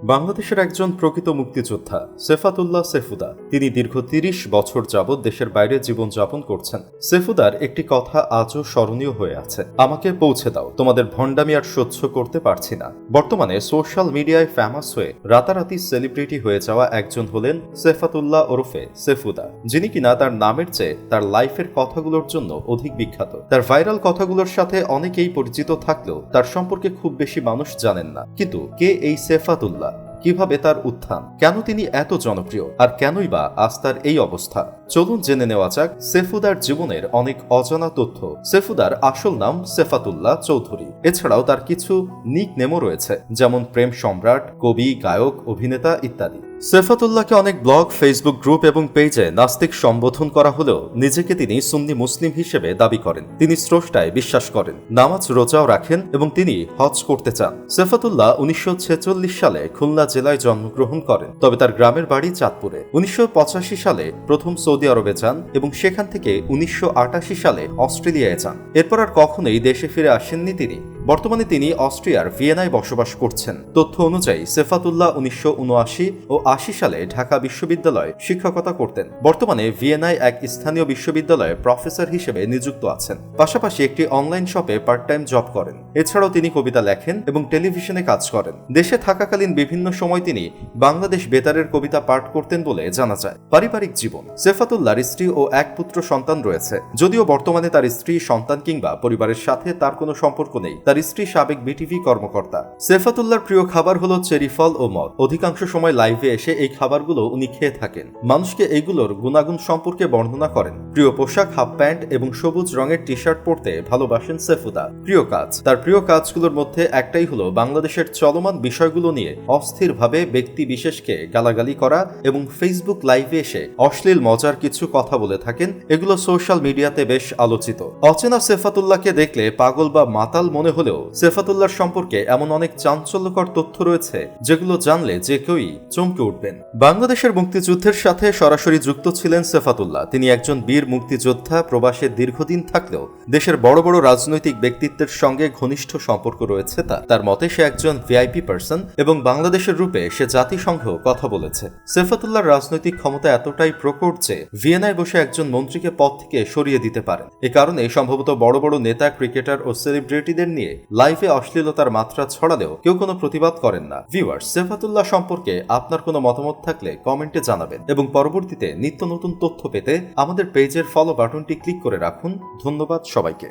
বাংলাদেশের একজন প্রকৃত মুক্তিযোদ্ধা সেফাতুল্লাহ সেফুদা। তিনি দীর্ঘ ৩০ বছর যাবৎ দেশের বাইরে জীবনযাপন করছেন। সেফুদার একটি কথা আজও স্মরণীয় হয়ে আছে, আমাকে পৌঁছে দাও, তোমাদের ভণ্ডামি আর সহ্য করতে পারছি না। বর্তমানে সোশ্যাল মিডিয়ায় ফেমাস হয়ে রাতারাতি সেলিব্রিটি হয়ে যাওয়া একজন হলেন সেফাতুল্লাহ ওরফে সেফুদা, যিনি কিনা তার নামের চেয়ে তার লাইফের কথাগুলোর জন্য অধিক বিখ্যাত। তার ভাইরাল কথাগুলোর সাথে অনেকেই পরিচিত থাকলেও তার সম্পর্কে খুব বেশি মানুষ জানেন না। কিন্তু কে এই সেফাতুল্লাহ, কিভাবে তার উত্থান, কেন তিনি এত জনপ্রিয়, আর কেনই বা আজ তার এই অবস্থা? চলুন জেনে নেওয়া যাক সেফুদার জীবনের অনেক অজানা তথ্য। সেফুদার আসল নাম সেফাতুল্লাহ চৌধুরী। এছাড়াও তার কিছু নিক নেমও রয়েছে, যেমন প্রেম সম্রাট, কবি, গায়ক, অভিনেতা ইত্যাদি। সেফাতুল্লাহকে অনেক ব্লগ, ফেসবুক গ্রুপ এবং পেজে নাস্তিক সম্বোধন করা হলেও নিজেকে তিনি সুন্নি মুসলিম হিসেবে দাবি করেন। তিনি স্রষ্টায় বিশ্বাস করেন, নামাজ রোজাও রাখেন এবং তিনি হজ করতে চান। সেফাতুল্লাহ 1946 সালে খুলনা জেলায় জন্মগ্রহণ করেন, তবে তার গ্রামের বাড়ি চাঁদপুরে। 1985 সালে প্রথম সৌদি আরবে যান এবং সেখান থেকে 1988 সালে অস্ট্রেলিয়ায় যান। এরপর আর কখনোই দেশে ফিরে আসেননি তিনি। বর্তমানে তিনি অস্ট্রিয়ার ভিয়েনায় বসবাস করছেন। তথ্য অনুযায়ী সেফাতুল্লাহ 1979 ও 80 সালে ঢাকা বিশ্ববিদ্যালয়ে শিক্ষকতা করতেন। বর্তমানে ভিয়েনায় এক স্থানীয় বিশ্ববিদ্যালয়ে প্রফেসর হিসেবে নিযুক্ত আছেন। পাশাপাশি একটি অনলাইন শপে পার্ট টাইম জব করেন। এছাড়াও তিনি কবিতা লেখেন এবং টেলিভিশনে কাজ করেন। দেশে থাকাকালীন বিভিন্ন সময় তিনি বাংলাদেশ বেতারের কবিতা পাঠ করতেন বলে জানা যায়। পারিবারিক জীবন: সেফাতুল্লাহর স্ত্রী ও এক পুত্র সন্তান রয়েছে। যদিও বর্তমানে তার স্ত্রী, সন্তান কিংবা পরিবারের সাথে তার কোনো সম্পর্ক নেই। তার স্ত্রী সাবেক বিটিভি কর্মকর্তা। সেফাতুল্লাহর প্রিয় খাবার হলো চেরি ফল ও মদ। অধিকাংশ সময় লাইভে এসে এই খাবারগুলো উনি খেয়ে থাকেন। মানুষকে এইগুলোর গুণাগুণ সম্পর্কে বর্ণনা করেন। প্রিয় পোশাক হাফ প্যান্ট এবং সবুজ রঙের টি শার্ট পরতে ভালোবাসেন সেফুদা। প্রিয় কাজ: তার প্রিয় কাজগুলোর মধ্যে একটাই হলো বাংলাদেশের চলমান বিষয়গুলো নিয়ে অস্থিরভাবে ব্যক্তি বিশেষকে গালাগালি করা এবং ফেসবুক লাইভে এসে অশ্লীল মজার কিছু কথা বলে থাকেন। এগুলো সোশ্যাল মিডিয়াতে বেশ আলোচিত। অচেনা সেফাতুল্লাহকে দেখলে পাগল বা মাতাল মনে হলেও সেফাতুল্লাহর সম্পর্কে এমন অনেক চাঞ্চল্যকর তথ্য রয়েছে যেগুলো জানলে যে কেউই চমকে উঠবেন। বাংলাদেশের মুক্তিযুদ্ধের সাথে সরাসরি যুক্ত ছিলেন সেফাতুল্লাহ। তিনি একজন বীর মুক্তিযোদ্ধা। প্রবাসে দীর্ঘদিন থাকলেও দেশের বড় বড় রাজনৈতিক ব্যক্তিত্বের সঙ্গে ঘনিষ্ঠ সম্পর্ক রয়েছে তার মতে সে একজন ভিআইপি পার্সন এবং বাংলাদেশের রূপে সে জাতিসংঘ কথা বলেছে। সেফাতুল্লাহর রাজনৈতিক ক্ষমতা এতটাই প্রকট যে ভিয়েনায় বসে একজন মন্ত্রীকে পদ থেকে সরিয়ে দিতে পারেন। এ কারণে সম্ভবত বড় বড় নেতা, ক্রিকেটার ও সেলিব্রিটিদের নিয়ে লাইভে অশ্লীলতার মাত্রা ছড়ালেও কেউ কোনো প্রতিবাদ করেন না। ভিউয়ার্স, সেফাতুল্লাহ সম্পর্কে আপনার কোনো মতামত থাকলে কমেন্টে জানাবেন এবং পরবর্তীতে নিত্য নতুন তথ্য পেতে আমাদের পেজের ফলো বাটনটি ক্লিক করে রাখুন। ধন্যবাদ সবাইকে।